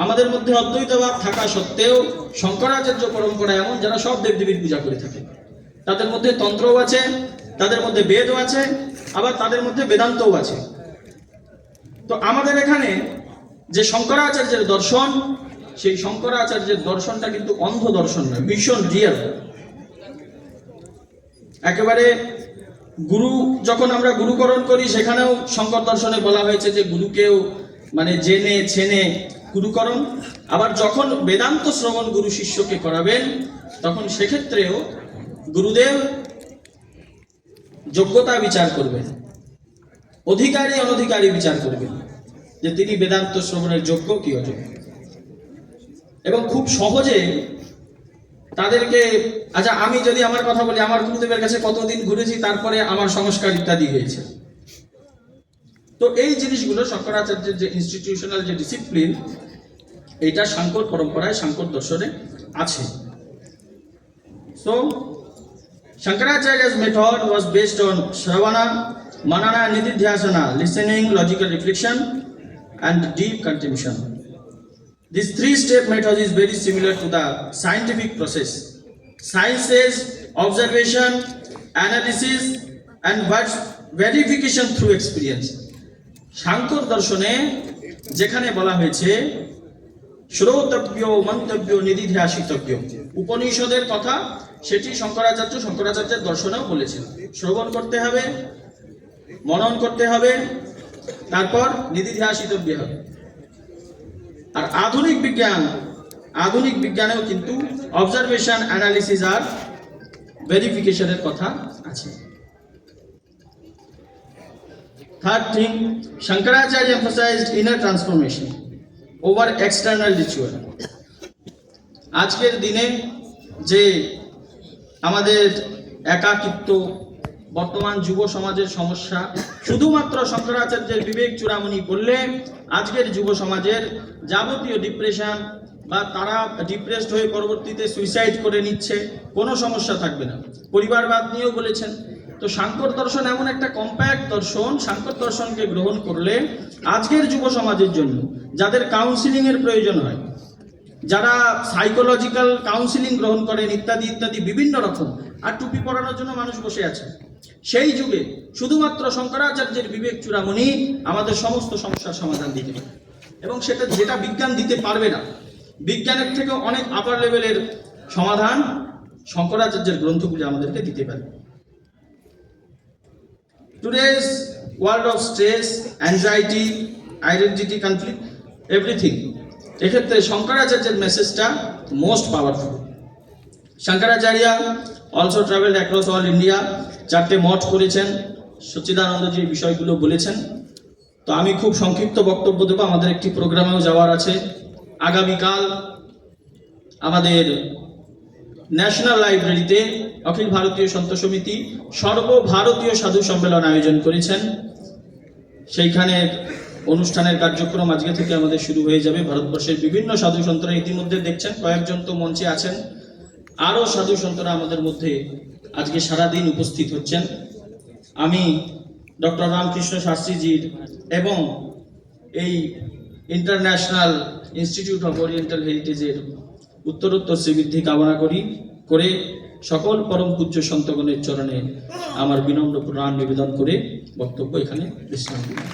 আমাদের মধ্যে অদ্বৈতবাদ থাকা সত্ত্বেও শঙ্করাচার্য পরম্পরা এমন যারা সব দেবদেবীর পূজা করে থাকে। তাদের মধ্যে তন্ত্রও আছে, তাদের মধ্যে বেদও আছে, আবার তাদের মধ্যে বেদান্তও আছে। তো আমাদের এখানে যে শঙ্করাচার্যের দর্শন, সেই শঙ্করাচার্যের দর্শনটা কিন্তু অন্ধ দর্শন নয়, ভীষণ রিয়েল। একেবারে গুরু যখন আমরা গুরুকরণ করি, সেখানেও শঙ্কর দর্শনে বলা হয়েছে যে গুরুকেও মানে জেনে ছেনে গুরুকরণ। আবার যখন বেদান্ত শ্রবণ গুরু শিষ্যকে করাবেন, তখন সেক্ষেত্রেও গুরুদেব যোগ্যতা বিচার করবেন, অধিকারী অনধিকারী বিচার করবেন, যে তিনি বেদান্ত শ্রবণের যোগ্য কি অযোগ্য। এবং খুব সহজে তাদেরকে, আচ্ছা আমি যদি আমার কথা বলি, আমার গুরুদেবের কাছে কতদিন ঘুরেছি, তারপরে আমার সংস্কার ইত্যাদি হয়েছে। তো এই জিনিসগুলো শঙ্করাচার্যের যে ইনস্টিটিউশনাল যে ডিসিপ্লিন, এটা শাঙ্কর পরম্পরায়, শাঙ্কর দর্শনে আছে। So Shankaracharya's method was based on Shravana, Manana, Nididhyasana, listening, logical reflection, and deep contemplation. This three-step method is very similar to the scientific process. Science says observation, analysis, and verification through experience. শাঙ্কর দর্শনে যেখানে বলা হয়েছে শ্রোতব্য, মন্তব্য, নিদিধ্যাসিতব্য, উপনিষদের কথা, সেটি শঙ্করাচার্যের দর্শনেও বলেছেন। শ্রবণ করতে হবে, মনন করতে হবে, তারপর নিদিধ্যাসিতব্য হবে। আর আধুনিক বিজ্ঞানেও কিন্তু অবজারভেশন, অ্যানালিসিস আর ভেরিফিকেশনের কথা আছে। Third thing, Shankaracharya emphasized inner transformation over external ritual. আজকের দিনে যে আমাদের একাকিত্ব, বর্তমান যুব সমাজের সমস্যা, শুধুমাত্র শঙ্করাচার্যের বিবেক চূড়ামণি পড়লে আজকের যুব সমাজের যাবতীয় ডিপ্রেশন বা তারা ডিপ্রেসড হয়ে পরবর্তীতে সুইসাইড করে নিচ্ছে, কোনো সমস্যা থাকবে না। পরিবারবাদ নিয়েও বলেছেন। তো শাঙ্কর দর্শন এমন একটা কম্প্যাক্ট দর্শন, শাঙ্কর দর্শনকে গ্রহণ করলে আজকের যুব সমাজের জন্য, যাদের কাউন্সিলিং এর প্রয়োজন হয়, যারা সাইকোলজিক্যাল কাউন্সিলিং গ্রহণ করেন ইত্যাদি ইত্যাদি বিভিন্ন রকম, আর টুপি পরানোর জন্য মানুষ বসে আছে, সেই যুগে শুধুমাত্র শঙ্করাচার্যের বিবেক চূড়ামণি আমাদের সমস্ত সমস্যার সমাধান দিতে পারে। এবং সেটা যেটা বিজ্ঞান দিতে পারবে না, বিজ্ঞানের থেকে অনেক আপার লেভেলের সমাধান শঙ্করাচার্যের গ্রন্থগুলি আমাদেরকে দিতে পারে। Today's world of stress, anxiety, identity conflict, everything, এক্ষেত্রে শঙ্করাচার্যের মেসেজটা most powerful. Shankaracharya also travelled across all India, 4টে মঠ করেছেন, সচ্চিদানন্দজি বিষয়গুলো বলেছেন। তো আমি খুব সংক্ষিপ্ত বক্তব্য দেবো, আমাদের একটি প্রোগ্রামেও যাওয়ার আছে। আগামীকাল আমাদের ন্যাশনাল লাইব্রেরিতে অখিল ভারতীয় সন্ত সমিতি সর্বভারতীয় সাধু সম্মেলন আয়োজন করেছেন। সেইখানে অনুষ্ঠানের কার্যক্রম আজকে থেকে আমাদের শুরু হয়ে যাবে। ভারতবর্ষের বিভিন্ন সাধু সন্তরা ইতিমধ্যে দেখছেন, কয়েকজন তো মঞ্চে আছেন, আরও সাধু সন্তরা আমাদের মধ্যে আজকে সারাদিন উপস্থিত হচ্ছেন। আমি ডক্টর রামকৃষ্ণ শাস্ত্রীজির এবং এই ইন্টারন্যাশনাল ইনস্টিটিউট অফ ওরিয়েন্টাল হেরিটেজের উত্তরোত্তর শ্রীবৃদ্ধি কামনা করে সকল পরম পূজ্য সন্তগণের চরণে আমার বিনম্র প্রণাম নিবেদন করে বক্তব্য এখানে বিশ্রাম দিলাম।